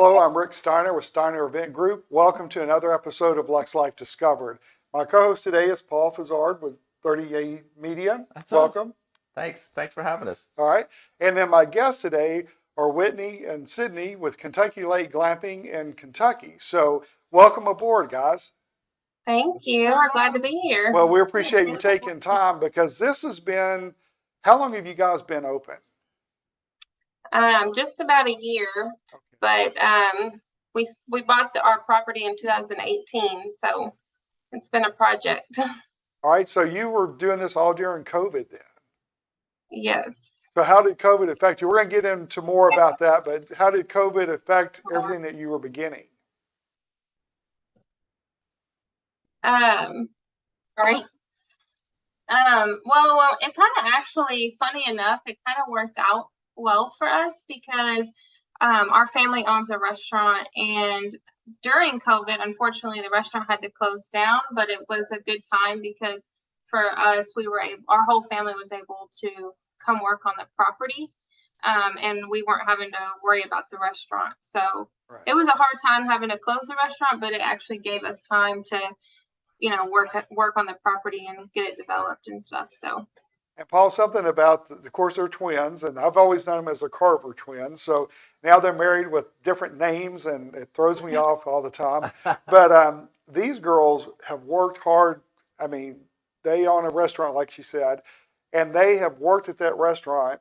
Hello, I'm Rick Steiner with Steiner Event Group. Welcome to another episode of Lex Life Discovered. My co-host today is Paul Fazard with 30A Media. That's Welcome. us. Thanks for having us. All right. And then my guests today are Whitney and Sydney with Kentucky Lake Glamping in Kentucky. So welcome aboard, guys. Thank you. We're glad to be here. Well, we appreciate you taking time because this has been, how long have you guys been open? Just about a year, but we bought our property in 2018, so it's been a project. All right. So you were doing this all during COVID then? Yes. So how did COVID affect you? We're going to get into more about that, but how did COVID affect everything that you were beginning? Sorry. Well, it kind of actually, funny enough, it kind of worked out well for us because our family owns a restaurant, and during COVID, unfortunately, the restaurant had to close down, but it was a good time because for us, our whole family was able to come work on the property, and we weren't having to worry about the restaurant. So It was a hard time having to close the restaurant, but it actually gave us time to, work on the property and get it developed and stuff. So. And Paul, something about, of course, they're twins, and I've always known them as the Carver twins. So now they're married with different names, and it throws me off all the time. But these girls have worked hard. I mean, they own a restaurant, like she said, and they have worked at that restaurant.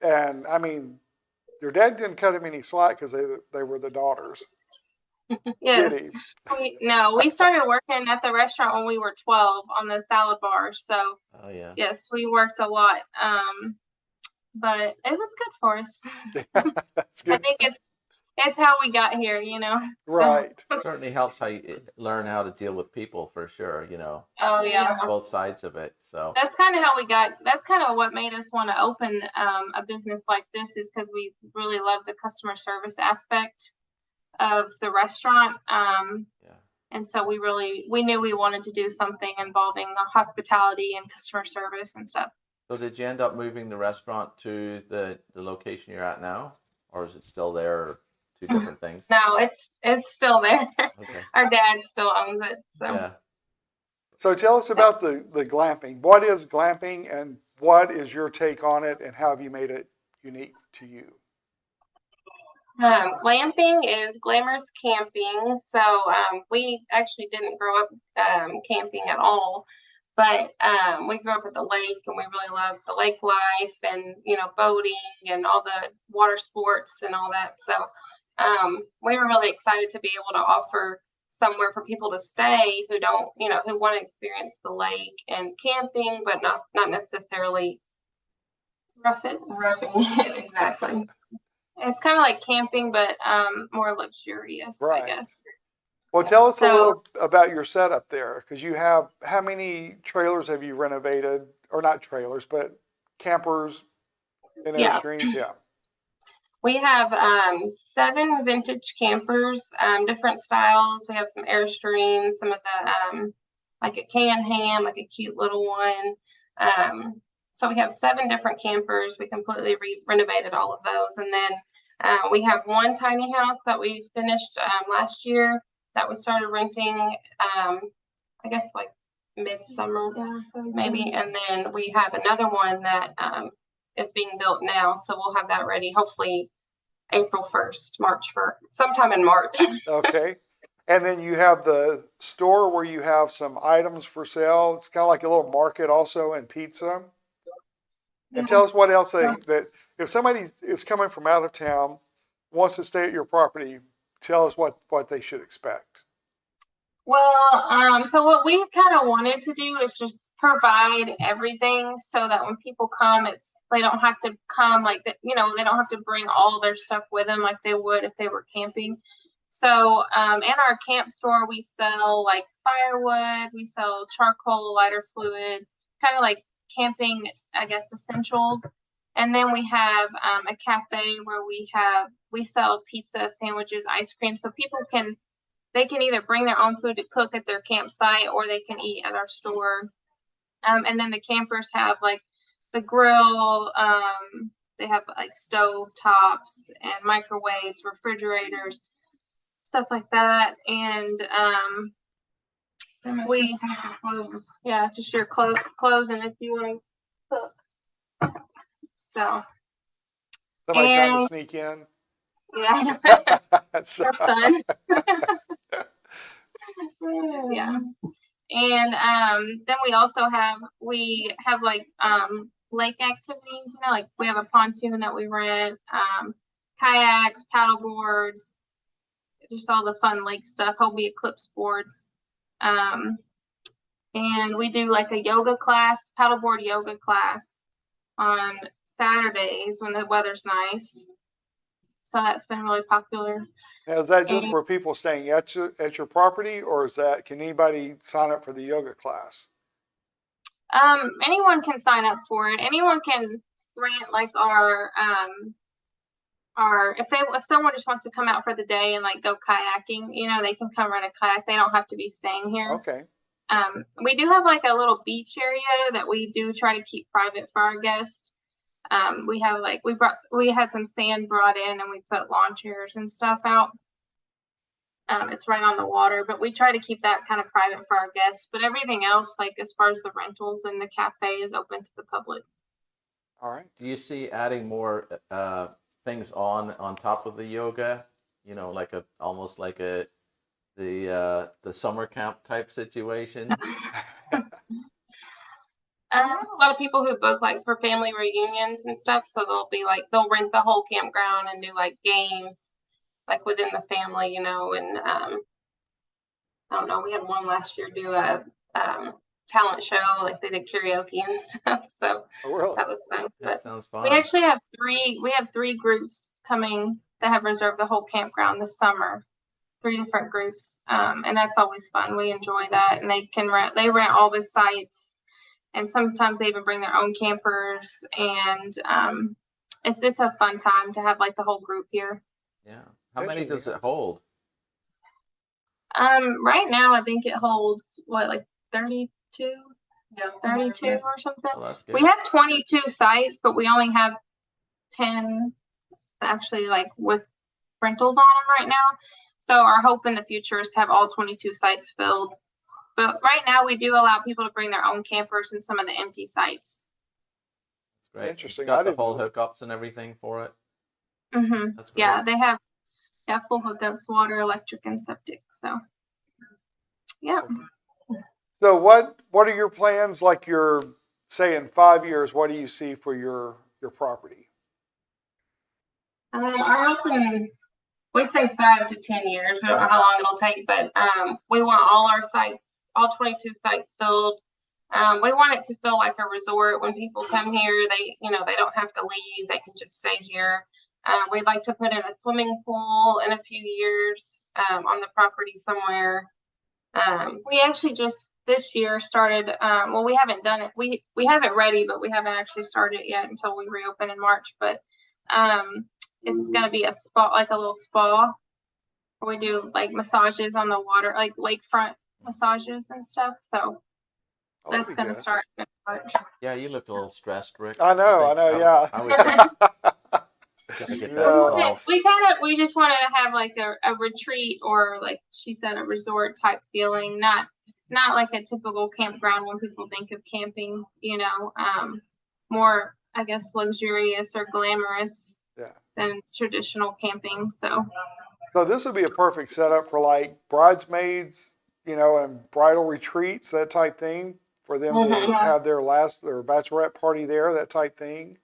And I mean, their dad didn't cut them any slack because they were the daughters. Yes. We started working at the restaurant when we were 12 on the salad bar. So, yes, we worked a lot. But it was good for us. That's good. I think it's how we got here, So. Right. It certainly helps how you learn how to deal with people for sure, Oh, yeah. both sides of it. So that's kind of that's kind of what made us want to open a business like this, is because we really love the customer service aspect of the restaurant. And so we knew we wanted to do something involving hospitality and customer service and stuff. So did you end up moving the restaurant to the location you're at now, or is it still there, or two different things? No, it's still there. Okay. Our dad still owns it. So. Yeah. So tell us about the glamping. What is glamping, and what is your take on it, and how have you made it unique to you? Glamping is glamorous camping. So we actually didn't grow up camping at all, but we grew up at the lake, and we really love the lake life and, boating and all the water sports and all that. So we were really excited to be able to offer somewhere for people to stay who don't, who want to experience the lake and camping, but not necessarily roughing it. Exactly. It's kind of like camping, but more luxurious, Right. I guess. Well, tell us a little about your setup there, because you have, how many trailers have you renovated, or not trailers, but campers and Airstreams? Yeah. We have 7 vintage campers, different styles. We have some Airstreams, some of the, like a Can-Ham, like a cute little one. So we have 7 different campers. We completely renovated all of those. And then we have one tiny house that we finished last year that we started renting, I guess like midsummer, maybe. And then we have another one that is being built now. So we'll have that ready, hopefully April 1st, March 1st, sometime in March. Okay. And then you have the store where you have some items for sale. It's kind of like a little market also, and pizza. And tell us what else that if somebody is coming from out of town, wants to stay at your property, tell us what they should expect. Well, so what we kind of wanted to do is just provide everything so that when people come, they don't have to come like that, they don't have to bring all their stuff with them like they would if they were camping. So in our camp store, we sell like firewood, we sell charcoal, lighter fluid, kind of like camping, I guess, essentials. And then we have a cafe where we sell pizza, sandwiches, ice cream, so people can either bring their own food to cook at their campsite, or they can eat at our store. And then the campers have like the grill, They have like stove tops and microwaves, refrigerators, stuff like that. And we, yeah, just your clothes and if you want to cook. So, Somebody trying to and sneak in. yeah, So- our son. Yeah. And then we have like lake activities, you know, like we have a pontoon that we rent, kayaks, paddle boards, just all the fun lake stuff, Hobie Eclipse boards. And we do like a yoga class, paddleboard yoga class on Saturdays when the weather's nice. So that's been really popular. Now, is that just for people staying at your property, or can anybody sign up for the yoga class? Anyone can sign up for it. Anyone can rent like our if someone just wants to come out for the day and like go kayaking, you know, they can come rent a kayak. They don't have to be staying here. Okay. We do have like a little beach area that we do try to keep private for our guests. We have like we had some sand brought in and we put lawn chairs and stuff out. It's right on the water, but we try to keep that kind of private for our guests. But everything else, like as far as the rentals and the cafe, is open to the public. All right. Do you see adding more things on top of the yoga? You know, like almost like the summer camp type situation. A lot of people who book like for family reunions and stuff, so they'll rent the whole campground and do like games like within the family, you know, and I don't know, we had one last year do a talent show, like they did karaoke and stuff. So really? that was fun. That sounds fun. We actually have three groups coming that have reserved the whole campground this summer. 3 different groups. And that's always fun. We enjoy that. And they rent all the sites, and sometimes they even bring their own campers, and it's a fun time to have like the whole group here. Yeah. How many does it hold? Right now I think it holds like 32? Yeah, 32 or something. Oh, that's good. We have 22 sites, but we only have 10 actually like with rentals on them right now. So our hope in the future is to have all 22 sites filled. But right now we do allow people to bring their own campers in some of the empty sites. That's great. Interesting. It's got the whole hookups and everything for it. Mm-hmm. That's great. Yeah, they have full hookups, water, electric, and septic. So yeah. So what are your plans? Like say in 5 years, what do you see for your property? Our open, we say 5 to 10 years. We don't know how long it'll take, but we want all our sites, all 22 sites filled. We want it to feel like a resort. When people come here, they don't have to leave. They can just stay here. We'd like to put in a swimming pool in a few years on the property somewhere. We actually just this year started. Well, we haven't done it. We have it ready, but we haven't actually started it yet until we reopen in March. But it's gonna be a spa, like a little spa. We do like massages on the water, like lakefront massages and stuff. So that's gonna start in March. Yeah, you looked a little stressed, Rick. I know, yeah. I would get that solved. We just wanted to have like a retreat, or like she said, a resort type feeling, not like a typical campground when people think of camping, you know, more, I guess, luxurious or glamorous than traditional camping. So this would be a perfect setup for like bridesmaids, you know, and bridal retreats, that type thing, for them to have their bachelorette party there, that type thing.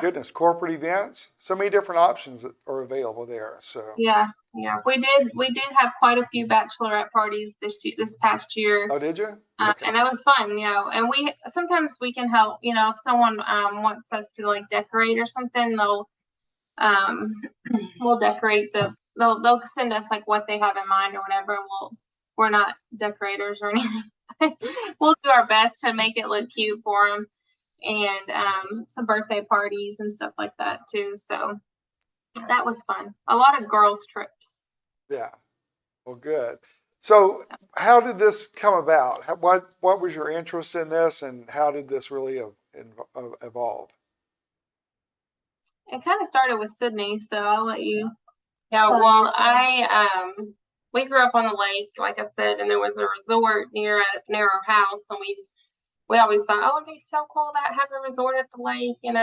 Goodness, corporate events, so many different options that are available there. So we did have quite a few bachelorette parties this past year. Oh, did you? And that was fun, you know. And sometimes we can help, you know, if someone wants us to like decorate or something, we'll decorate they'll send us like what they have in mind or whatever, and we're not decorators or anything. We'll do our best to make it look cute for them, and some birthday parties and stuff like that too. So that was fun. A lot of girls trips. Yeah. Well, good. So how did this come about? What was your interest in this, and how did this really evolve? It kind of started with Sydney, so I'll let you. Yeah, well, we grew up on the lake, like I said, and there was a resort near our house, and we always thought, oh, it'd be so cool to have a resort at the lake, and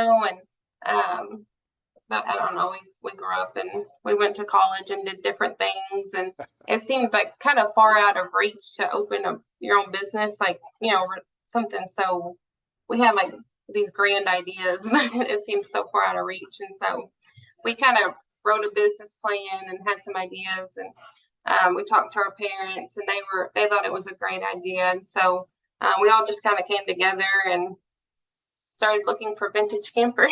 but I don't know, we grew up and we went to college and did different things, and it seemed like kind of far out of reach to open your own business, like, something. So we had like these grand ideas, but it seemed so far out of reach. And so we kind of wrote a business plan and had some ideas, and we talked to our parents, and they thought it was a great idea. And so we all just kind of came together and started looking for vintage campers.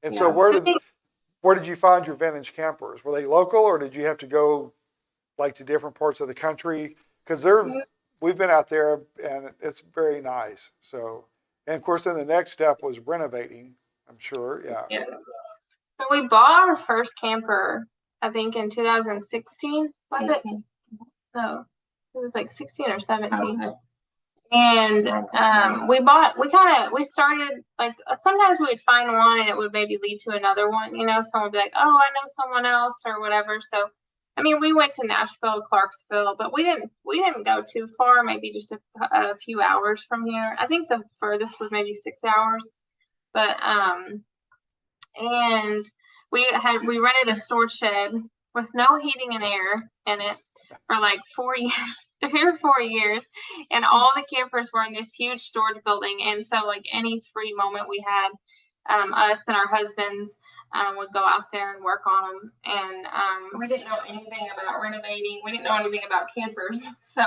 And so where did you find your vintage campers? Were they local, or did you have to go like to different parts of the country? Because we've been out there and it's very nice. So, and of course, then the next step was renovating, I'm sure. Yeah. Yes. So we bought our first camper, I think, in 2016. Was it? No, it was like 16 or 17. Okay. And we started, like, sometimes we would find one and it would maybe lead to another one, someone would be like, oh, I know someone else or whatever. So, I mean, we went to Nashville, Clarksville, but we didn't go too far, maybe just a few hours from here. I think the furthest was maybe 6 hours. But and we rented a storage shed with no heating and air in it for like 4 years, 3 or 4 years, and all the campers were in this huge storage building. And so, like, any free moment we had, us and our husbands would go out there and work on them. And we didn't know anything about renovating. We didn't know anything about campers, so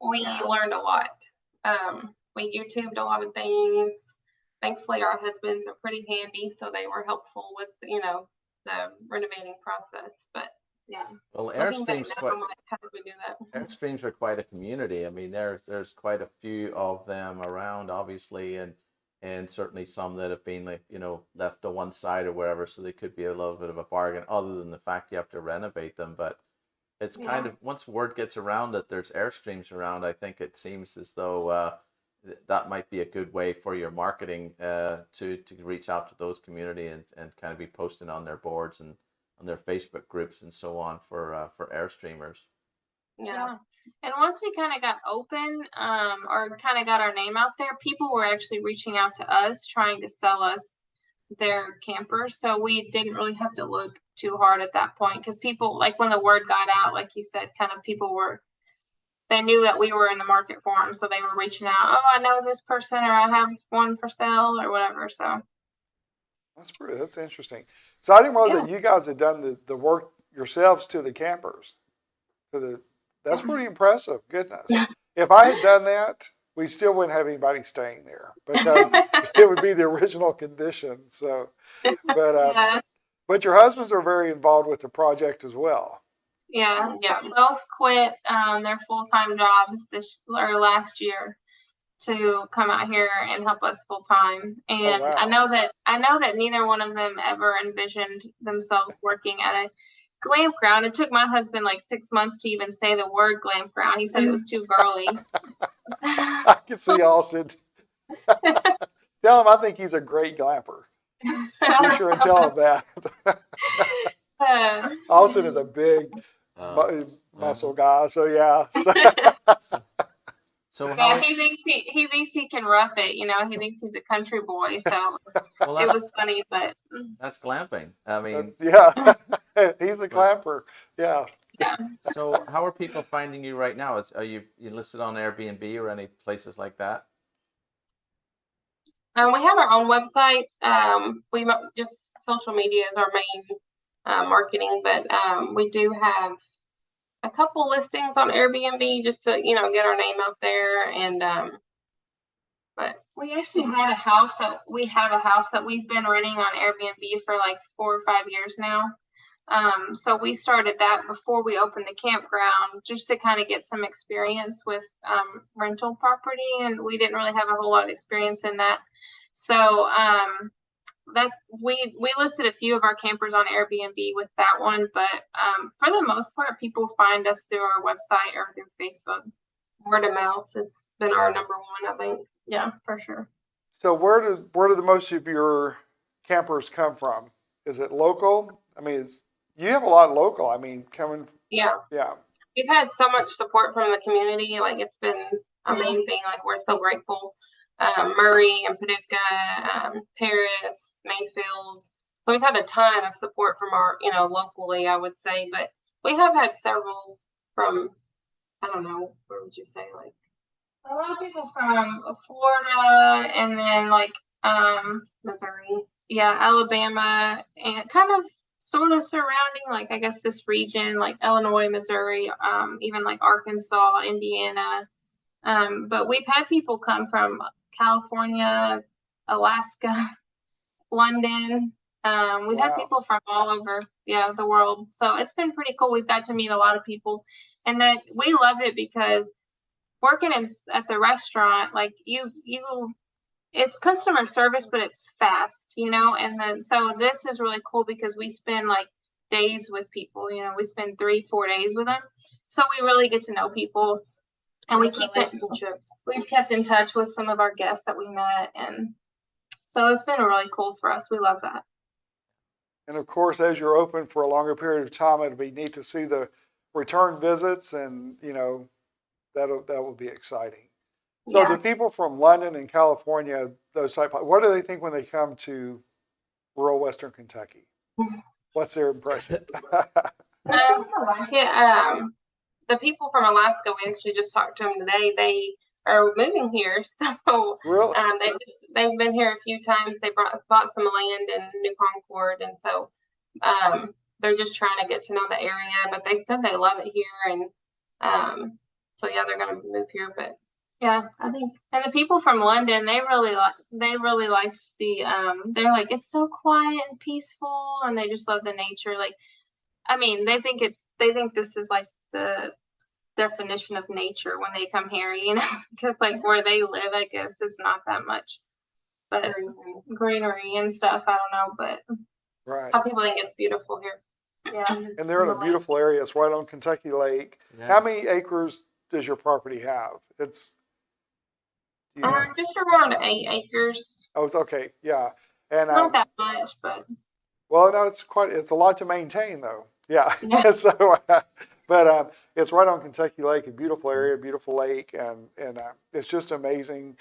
we learned a lot. We YouTubed a lot of things. Thankfully, our husbands are pretty handy, so they were helpful with, the renovating process. But yeah. Well, Airstream's how did we do that? Airstreams are quite a community. I mean, there's quite a few of them around, obviously, and certainly some that have been, like, left to one side or wherever, so they could be a little bit of a bargain, other than the fact you have to renovate them. But it's kind of, once word gets around that there's Airstreams around, I think it seems as though that might be a good way for your marketing to reach out to those community and kind of be posting on their boards and on their Facebook groups and so on for Airstreamers. Yeah. And once we kind of got open, or kind of got our name out there, people were actually reaching out to us trying to sell us their campers. So we didn't really have to look too hard at that point, because people, like, when the word got out, like you said, kind of they knew that we were in the market for them. So they were reaching out, oh, I know this person, or I have one for sale or whatever. So that's interesting. So I didn't realize that you guys had done the work yourselves to the campers. That's pretty impressive. Goodness. If I had done that, we still wouldn't have anybody staying there, because it would be the original condition. So, but your husbands are very involved with the project as well. Yeah. Both quit their full-time jobs last year to come out here and help us full time. And I know that neither one of them ever envisioned themselves working at a glamp ground. It took my husband like 6 months to even say the word glamp ground. He said it was too girly. I can see Austin. Tell him I think he's a great glamper. Be sure and tell him that. Austin is a big muscle guy, so yeah. So he thinks he can rough it. He thinks he's a country boy. So it was funny, but that's glamping. I mean, he's a glamper. Yeah. So how are people finding you right now? Are you listed on Airbnb or any places like that? We have our own website. We just, social media is our main marketing, but we do have a couple listings on Airbnb just to, get our name out there. And but we actually have a house that we've been renting on Airbnb for like 4 or 5 years now. So we started that before we opened the campground, just to kind of get some experience with rental property, and we didn't really have a whole lot of experience in that. So that we listed a few of our campers on Airbnb with that one, but for the most part, people find us through our website or through Facebook. Word of mouth has been our number one, I think. Yeah, for sure. So where do the most of your campers come from? Is it local? I mean, you have a lot local. I mean, coming, Yeah. yeah, We've had so much support from the community. Like, it's been amazing. Like, we're so grateful. Murray and Paducah, Paris, Mayfield. So we've had a ton of support from our, locally, I would say, but we have had several from, I don't know, where would you say, like, a lot of people from Florida, and then like Missouri, yeah, Alabama, and kind of sort of surrounding, like, I guess this region, like Illinois, Missouri, even like Arkansas, Indiana. But we've had people come from California, Alaska, London. We've had wow, people from all over, yeah, the world. So it's been pretty cool. We've got to meet a lot of people, and then we love it because working at the restaurant, like it's customer service, but it's fast, and then so this is really cool because we spend like days with people. We spend 3-4 days with them, so we really get to know people, and we've kept in touch with some of our guests that we met, and so it's been really cool for us. We love that. and of course, as you're open for a longer period of time, it'll be neat to see the return visits, and that will be exciting. So the people from London and California, those type, what do they think when they come to rural Western Kentucky? What's their impression? Like it. The people from Alaska, we actually just talked to them today. They are moving here, so Really? they've been here a few times. They bought some land in New Concord, and so they're just trying to get to know the area. But they said they love it here, and so yeah, they're going to move here. But yeah, I think, and the people from London, they really liked the they're like, it's so quiet and peaceful, and they just love the nature. Like, I mean, they think this is like the definition of nature when they come here, because like where they live, I guess it's not that much, but greenery and stuff. I don't know, but Right. people think it's beautiful here. Yeah. And they're in a beautiful area. It's right on Kentucky Lake. Yeah. How many acres does your property have? It's just around 8 acres. Oh, it's okay. Yeah. And Not that much, but well, no, it's a lot to maintain though. Yeah. Yeah. So, but it's right on Kentucky Lake, a beautiful area, beautiful lake, and it's just amazing.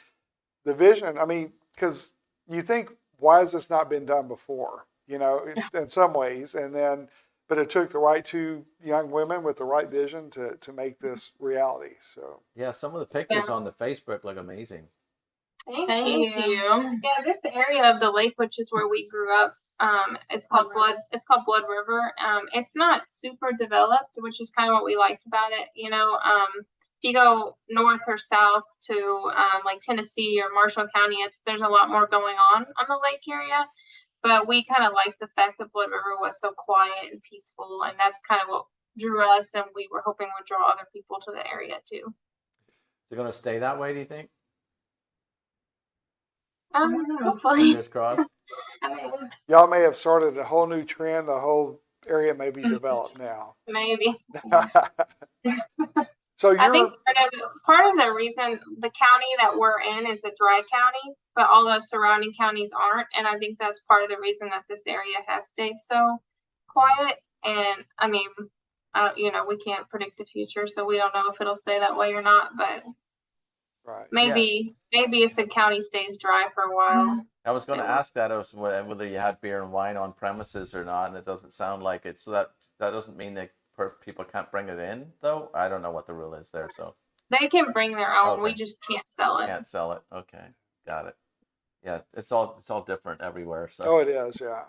The vision. I mean, because you think, why has this not been done before? In some ways, but it took the right two young women with the right vision to make this reality. So yeah, some of the pictures on the Facebook look amazing. Thank you. Yeah, this area of the lake, which is where we grew up, it's called Blood River. It's not super developed, which is kind of what we liked about it. If you go north or south to like Tennessee or Marshall County, there's a lot more going on the lake area. But we kind of liked the fact that Blood River was so quiet and peaceful, and that's kind of what drew us, and we were hoping would draw other people to the area too. Is it going to stay that way, do you think? Hopefully. Fingers crossed. Y'all may have started a whole new trend. The whole area may be developed now. Maybe. So I think part of the reason the county that we're in is a dry county, but all the surrounding counties aren't, and I think that's part of the reason that this area has stayed so quiet. And I mean, we can't predict the future, so we don't know if it'll stay that way or not. But right. maybe if the county stays dry for a while. I was going to ask that whether you had beer and wine on premises or not, and it doesn't sound like it. So that doesn't mean that people can't bring it in, though. I don't know what the rule is there. So they can bring their own. Okay. We just can't sell it. Can't sell it. Okay, got it. Yeah, it's all different everywhere. So. Oh, it is. Yeah.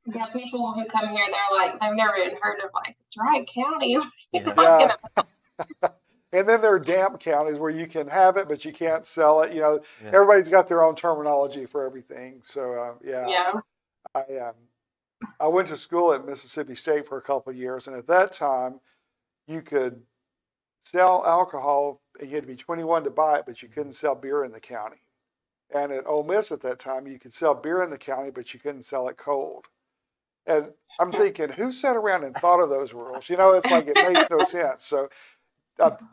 Yeah, people who come here, they're like, they've never even heard of like dry county. What are you Yeah. talking about? And then there are damp counties where you can have it, but you can't sell it. Everybody's got their own terminology for everything. So Yeah. I went to school at Mississippi State for a couple of years, and at that time, you could sell alcohol, and you had to be 21 to buy it, but you couldn't sell beer in the county. And at Ole Miss at that time, you could sell beer in the county, but you couldn't sell it cold. And I'm thinking, who sat around and thought of those rules? It's like it makes no sense. So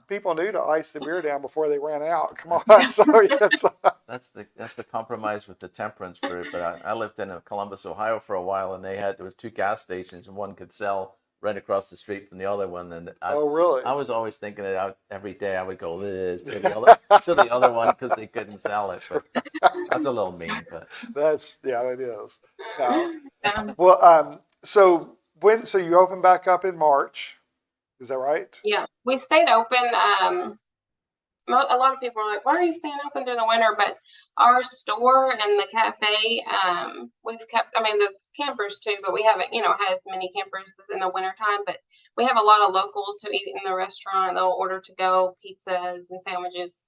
people knew to ice the beer down before they ran out. Come on. So yes. That's the compromise with the temperance group. But I lived in Columbus, Ohio for a while, and there was 2 gas stations, and one could sell right across the street from the other one. And Oh, really? I was always thinking that every day I would go to the other one because they couldn't sell it. But that's a little mean. But it is. No. Um, Well, so you open back up in March, is that right? yeah, we stayed open. A lot of people are like, "Why are you staying open through the winter?" But our store and the cafe, we've kept. I mean, the campers too, but we haven't, had as many campers in the wintertime. But we have a lot of locals who eat in the restaurant. They'll order to go pizzas and sandwiches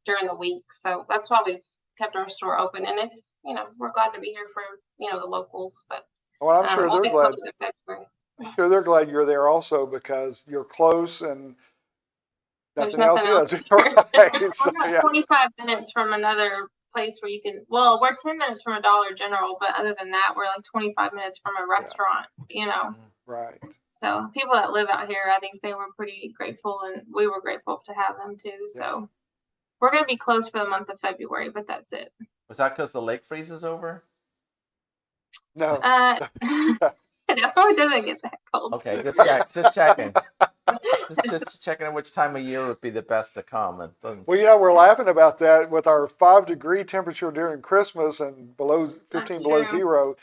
during the week. So that's why we've kept our store open. And it's, we're glad to be here for the locals. But Well, I'm sure we'll they're be glad. closed in February. I'm sure they're glad you're there also because you're close and There's nothing nothing else else. is. Right. So, We're yeah. about 25 minutes from another place where you can, well, we're 10 minutes from a Dollar General, but other than that, we're like 25 minutes from a restaurant, Right. So people that live out here, I think they were pretty grateful, and we were grateful to have them too. So we're going to be closed for the month of February, but that's it. was that because the lake freezes over? No. No, it doesn't get that cold. Okay, just checking. Just checking which time of year would be the best to come. Well, we're laughing about that with our 5-degree temperature during Christmas and 15 below zero.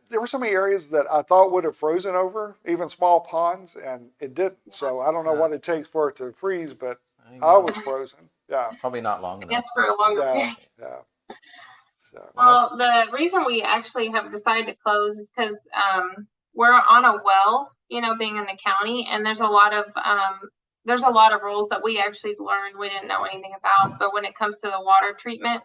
There were so many areas that I thought would have frozen over, even small ponds, and it didn't. So I don't know what it takes for it to freeze, but I was frozen. Yeah. Probably not long enough. Yes, for a longer period. Yeah. So. Well, the reason we actually have decided to close is because we're on a well, being in the county, and there's a lot of rules that we actually learned we didn't know anything about. But when it comes to the water treatment,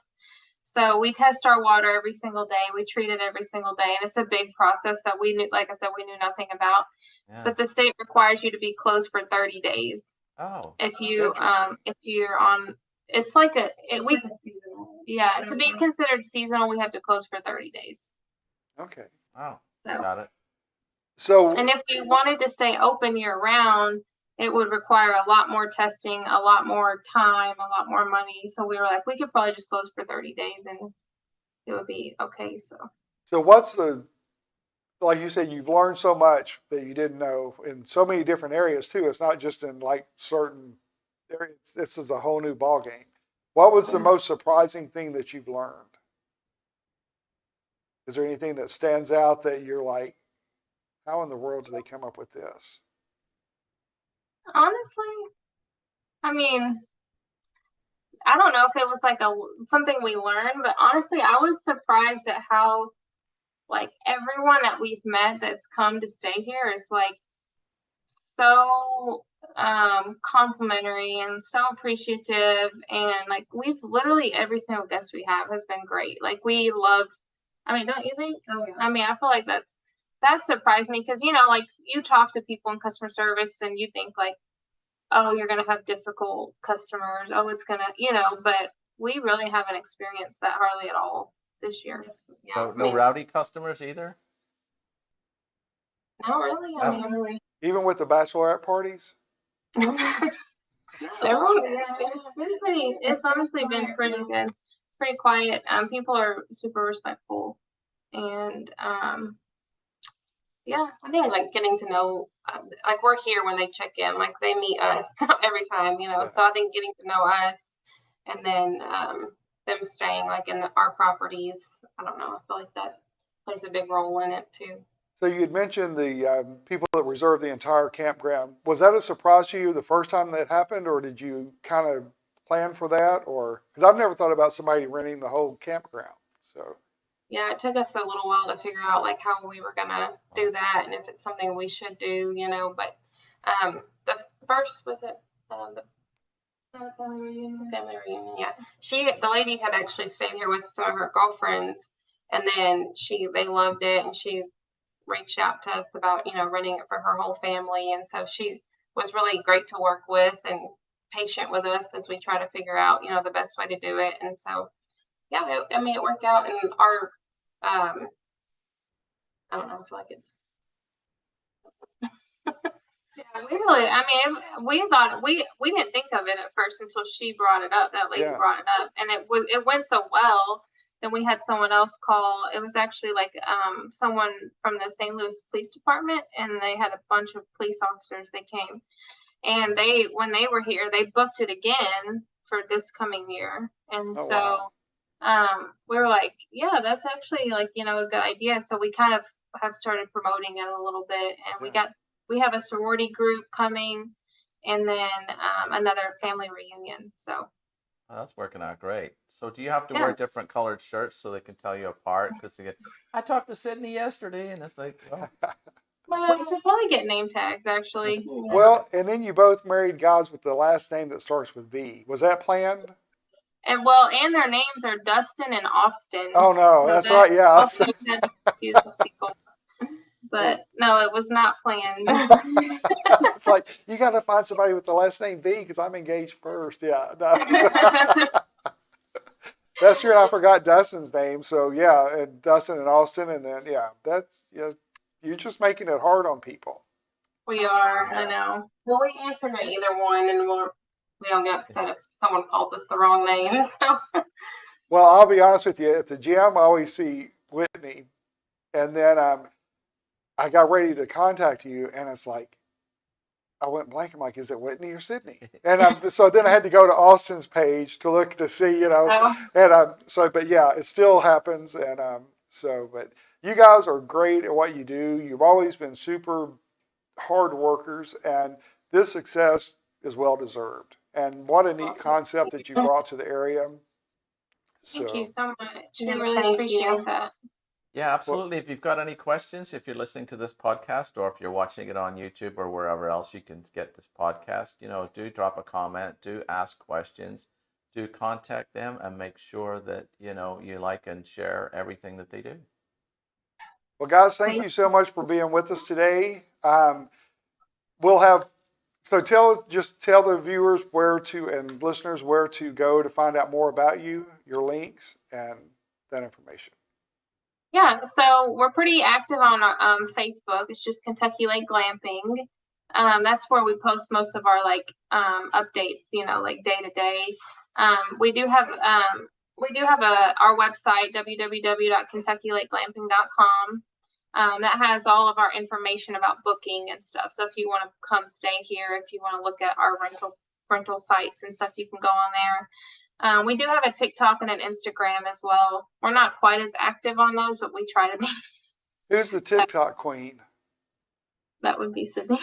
so we test our water every single day. We treat it every single day, and it's a big process that we knew, like I said, we knew nothing about. Yeah. But the state requires you to be closed for 30 days. Oh. If you're on, it's like to be considered seasonal, we have to close for 30 days. Okay. Wow. Got it. So, and if we wanted to stay open year round, it would require a lot more testing, a lot more time, a lot more money. So we were like, we could probably just close for 30 days and it would be okay. So what's like you said, you've learned so much that you didn't know in so many different areas too. It's not just in like certain areas. This is a whole new ball game. What was the most surprising thing that you've learned? Is there anything that stands out that you're like, how in the world do they come up with this? Honestly, I mean, I don't know if it was like something we learned, but honestly, I was surprised at how like everyone that we've met that's come to stay here is like so complimentary and so appreciative, and like we've literally every single guest we have has been great. Like we love, I mean, don't you think? Oh, yeah. I mean, I feel like that surprised me because like you talk to people in customer service and you think like, oh, you're gonna have difficult customers, oh, it's gonna, but we really haven't experienced that hardly at all this year. Yeah, no rowdy customers either? Not really. I mean, really. Even with the bachelorette parties? It's honestly been pretty good, pretty quiet. People are super respectful, and yeah, I think like getting to know, like we're here when they check in, like they meet us every time, Yeah. So I think getting to know us, and then them staying like in our properties, I don't know, I feel like that plays a big role in it too. So you had mentioned the people that reserved the entire campground. Was that a surprise to you the first time that happened, or did you kind of plan for that? Or because I've never thought about somebody renting the whole campground. So yeah, it took us a little while to figure out like how we were gonna do that and if it's something we should do, But the first was it the family reunion, yeah. The lady had actually stayed here with some of her girlfriends, and then they loved it, and she reached out to us about renting it for her whole family, and so she was really great to work with and patient with us as we try to figure out the best way to do it. And so yeah, it worked out, and our I don't know, I feel like it's Yeah, we really, I mean, we thought we didn't think of it at first until she brought it up. That lady Yeah. brought it up, and it went so well. Then we had someone else call. It was actually like someone from the St. Louis Police Department, and they had a bunch of police officers. They came, and when they were here, they booked it again for this coming year, and Oh, so. wow. We were like, yeah, that's actually like, a good idea. So we kind of have started promoting it a little bit, and Yeah. we have a sorority group coming, and then another family reunion. So Oh, that's working out great. So do you have to yeah, wear different colored shirts so they can tell you apart? Because I talked to Sydney yesterday, and it's like, well, well, we could probably get name tags actually. Well, and then you both married guys with the last name that starts with B. Was that planned? And their names are Dustin and Austin. Oh, no, So that's that right. Yeah. also kind of confuses people. But no, it was not planned. It's like, you got to find somebody with the last name B because I'm engaged first. Yeah. No. That's true. I forgot Dustin's name. So, yeah, and Dustin and Austin. And then, yeah, you're just making it hard on people. We are, I know. Well, we answer to either one, and we don't get upset if someone calls us the wrong name. So. Well, I'll be honest with you. At the gym, I always see Whitney. And then I got ready to contact you, and it's like, I went blank. I'm like, is it Whitney or Sydney? And so then I had to go to Austin's page to look to see, Oh. And but yeah, it still happens. And but you guys are great at what you do. You've always been super hard workers, and this success is well deserved. And what a neat concept that you brought to the area. Thank you so much. We Yes, really thank appreciate you. that. yeah, absolutely. If you've got any questions, if you're listening to this podcast or if you're watching it on YouTube or wherever else you can get this podcast, do drop a comment, do ask questions, do contact them, and make sure that, you like and share everything that they do. Well, guys, thank you so much for being with us today. Just tell the viewers and listeners where to go to find out more about you, your links, and that information. Yeah, so we're pretty active on Facebook. It's just Kentucky Lake Glamping. That's where we post most of our updates, like day to day. We do have our website, www.KentuckyLakeGlamping.com. That has all of our information about booking and stuff. So if you want to come stay here, if you want to look at our rental sites and stuff, you can go on there. We do have a TikTok and an Instagram as well. We're not quite as active on those, but we try to be. Who's the TikTok queen? That would be Sydney.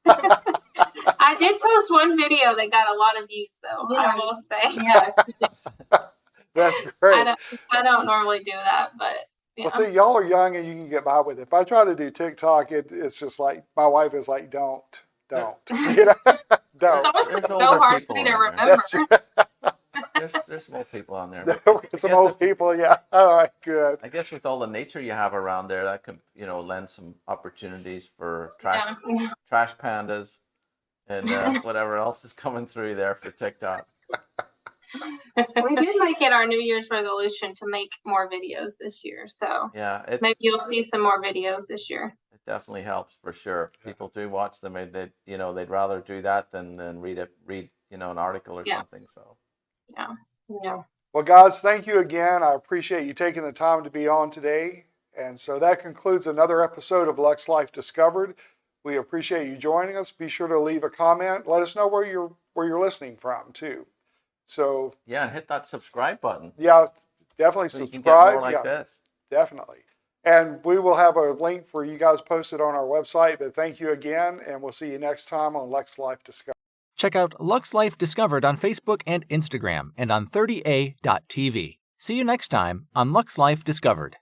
I did post one video that got a lot of views, though. Yeah. I will say. Yes. That's great. I don't normally do that, but yeah. Well, see, y'all are young and you can get by with it. If I try to do TikTok, it's just like my wife is like, don't. Don't. It's almost There's so older hard people for me to on there. remember. That's true. There's more people on there. Some old people, yeah. All right, good. I guess with all the nature you have around there, that could, lend some opportunities for trash pandas and whatever else is coming through there for TikTok. We did make it our New Year's resolution to make more videos this year. So Yeah, maybe you'll see some more videos this year. It definitely helps for sure. People do watch them, and they'd rather do that than read an article or something. So Yeah. Well, guys, thank you again. I appreciate you taking the time to be on today. And so that concludes another episode of Lux Life Discovered. We appreciate you joining us. Be sure to leave a comment. Let us know where you're listening from too. So yeah, and hit that subscribe button. Yeah, definitely so subscribe. You can get more like this. Definitely. And we will have a link for you guys posted on our website. But thank you again, and we'll see you next time on Lux Life Discovered. Check out Lux Life Discovered on Facebook and Instagram and on 30a.tv. See you next time on Lux Life Discovered.